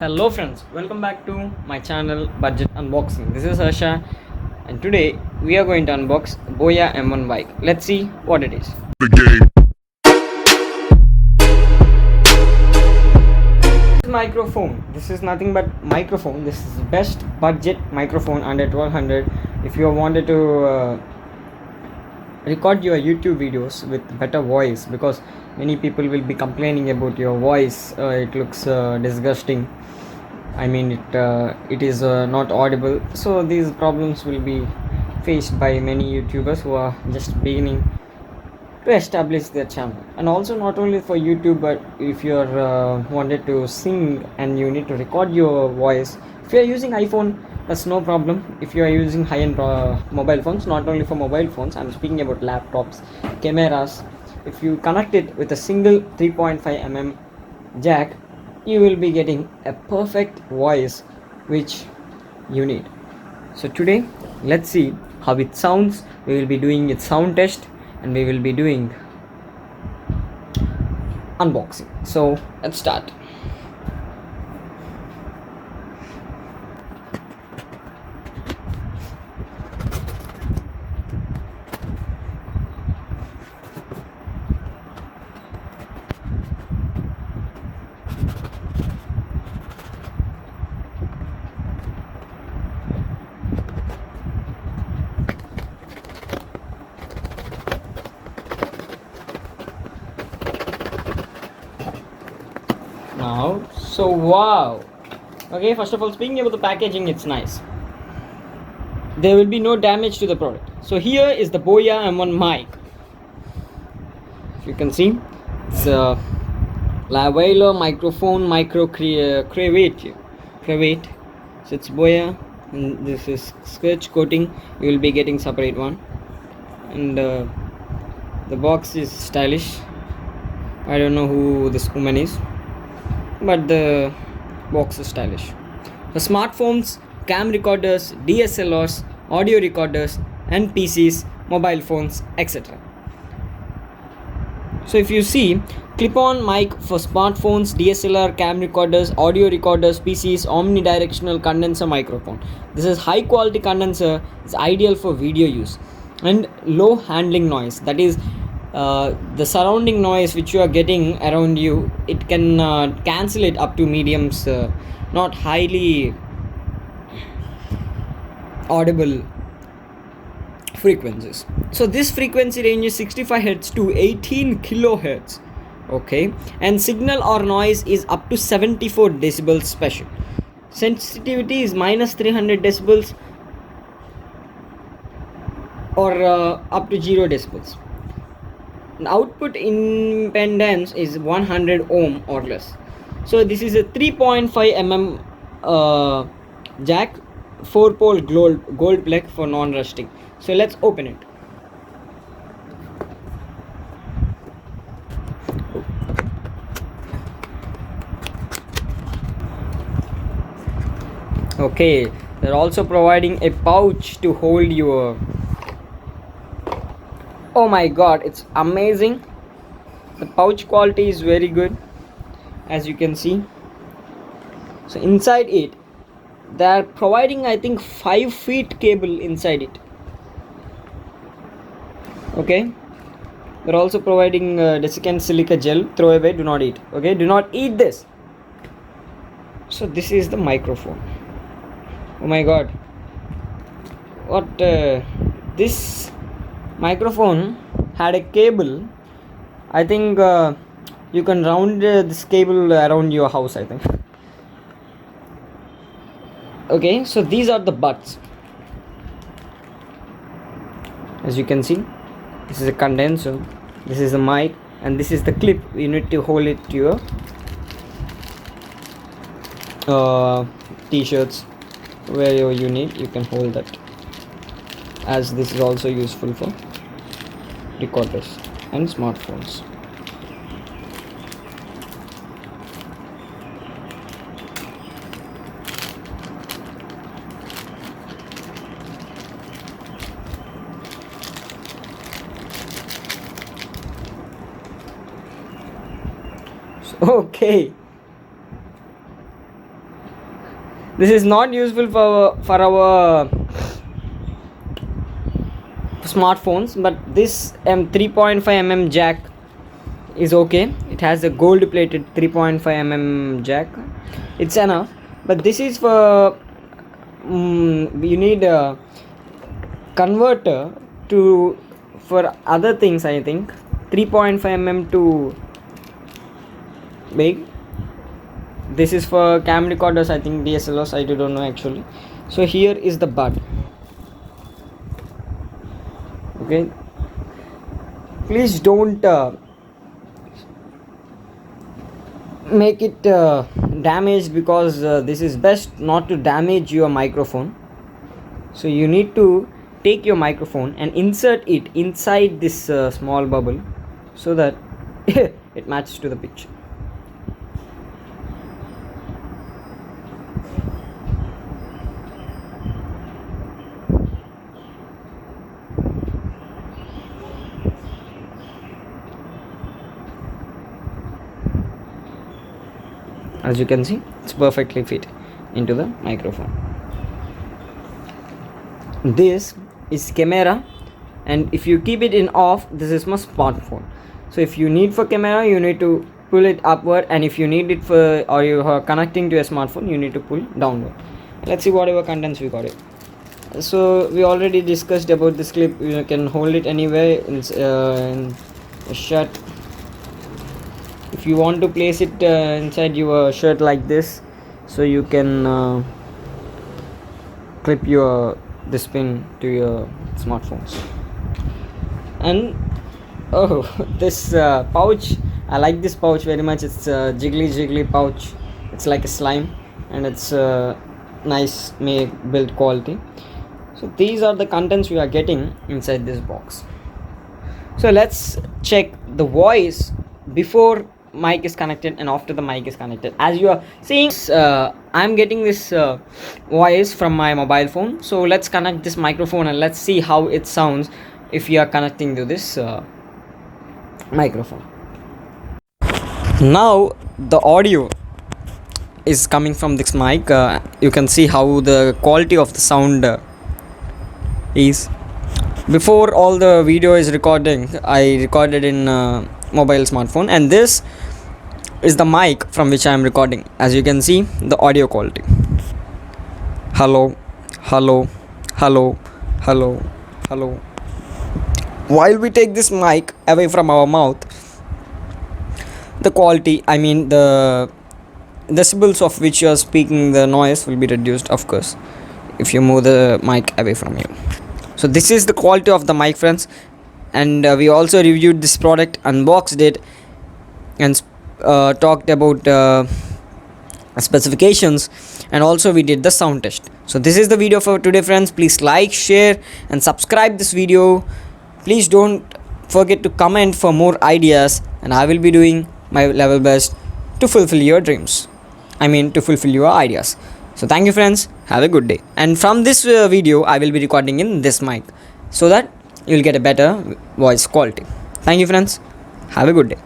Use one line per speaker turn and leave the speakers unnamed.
Hello friends, welcome back to my channel Budget Unboxing. This is Harsha and today we are going to unbox Boya M1 bike. Let's see what it is.
The game.
Microphone. This is nothing but microphone. This is best budget microphone under 1200 if you wanted to record your YouTube videos with better voice, because many people will be complaining about your voice. It looks disgusting. I mean it is not audible, so these problems will be faced by many YouTubers who are just beginning to establish their channel. And also not only for YouTube, but if you're wanted to sing and you need to record your voice, if you're using iPhone, that's no problem. If you are using high-end mobile phones, not only for mobile phones, I'm speaking about laptops, cameras, if you connect it with a single 3.5 mm jack, you will be getting a perfect voice which you need. So today let's see how it sounds. We will be doing its sound test and we will be doing unboxing. So let's start. Now, so wow. Okay, first of all, speaking about the packaging, it's nice. There will be no damage to the product. So here is the Boya M1 mic. If you can see, it's a lavalier microphone micro cravate. So it's Boya, and this is scratch coating. You will be getting separate one, and the box is stylish. I don't know who this woman is, but the box is stylish. For smartphones, cam recorders, DSLRs, audio recorders, and PCs, mobile phones, etc. So if you see, clip-on mic for smartphones, DSLR, cam recorders, audio recorders, PCs, omnidirectional condenser microphone. This is high quality condenser. It's ideal for video use and low handling noise. That is, the surrounding noise which you are getting around you, it can cancel it up to mediums, not highly audible frequencies. So this frequency range is 65 Hz to 18 kilohertz. Okay, and signal or noise is up to 74 decibels special. Sensitivity is minus 300 decibels or up to 0 decibels. Output impedance is 100 ohm or less. So this is a 3.5 mm jack, 4 pole gold plate for non-rusting. So let's open it. Okay, they're also providing a pouch to hold your. Oh my god, it's amazing. The pouch quality is very good, as you can see. So inside it, they are providing, I think, 5 feet cable inside it. Okay, they're also providing desiccant silica gel. Throw away, do not eat. Okay, do not eat this. So this is the microphone. Oh my god, what this microphone had a cable. I think you can round this cable around your house, I think. Okay, so these are the buds. As you can see, this is a condenser, this is a mic, and this is the clip. You need to hold it to your t-shirts, where you need, you can hold that, as this is also useful for recorders and smartphones. Okay, This is not useful for our smartphones, but this 3.5 mm jack is okay. It has a gold plated 3.5 mm jack. It's enough, but this is for you need a converter to for other things. I think 3.5 mm to big. This is for cam recorders, I think, DSLRs, I don't know actually. So here is the bud. Okay, please don't make it damaged, because this is best not to damage your microphone. So you need to take your microphone and insert it inside this small bubble, so that it matches to the picture. As you can see, it's perfectly fit into the microphone. This is camera, and if you keep it in off, this is my smartphone. So if you need for camera, you need to pull it upward, and if you need it for, or you are connecting to a smartphone, you need to pull downward. Let's see whatever contents we got it. So we already discussed about this clip. You can hold it anywhere in a shirt. If you want to place it inside your shirt like this, so you can clip this pin to your smartphones. And oh, this pouch, I like this pouch very much. It's a jiggly pouch. It's like a slime, and it's nice build quality. So these are the contents we are getting inside this box. So let's check the voice before mic is connected and after the mic is connected. As you are seeing, I'm getting this voice from my mobile phone. So let's connect this microphone and let's see how it sounds if you are connecting to this microphone. Now the audio is coming from this mic. You can see how the quality of the sound is. Before all the video is recording, I recorded in mobile smartphone, and this is the mic from which I am recording. As you can see, the audio quality. Hello, hello, hello, hello, hello. While we take this mic away from our mouth, the quality, I mean the decibels of which you are speaking, the noise will be reduced, of course, if you move the mic away from you. So this is the quality of the mic, friends, and we also reviewed this product, unboxed it, and talked about specifications, and also we did the sound test. So this is the video for today, friends. Please like, share and subscribe this video. Please don't forget to comment for more ideas, and I will be doing my level best to fulfill your dreams, to fulfill your ideas. So thank you, friends, have a good day. And from this video I will be recording in this mic, so that you will get a better voice quality. Thank you, friends, have a good day.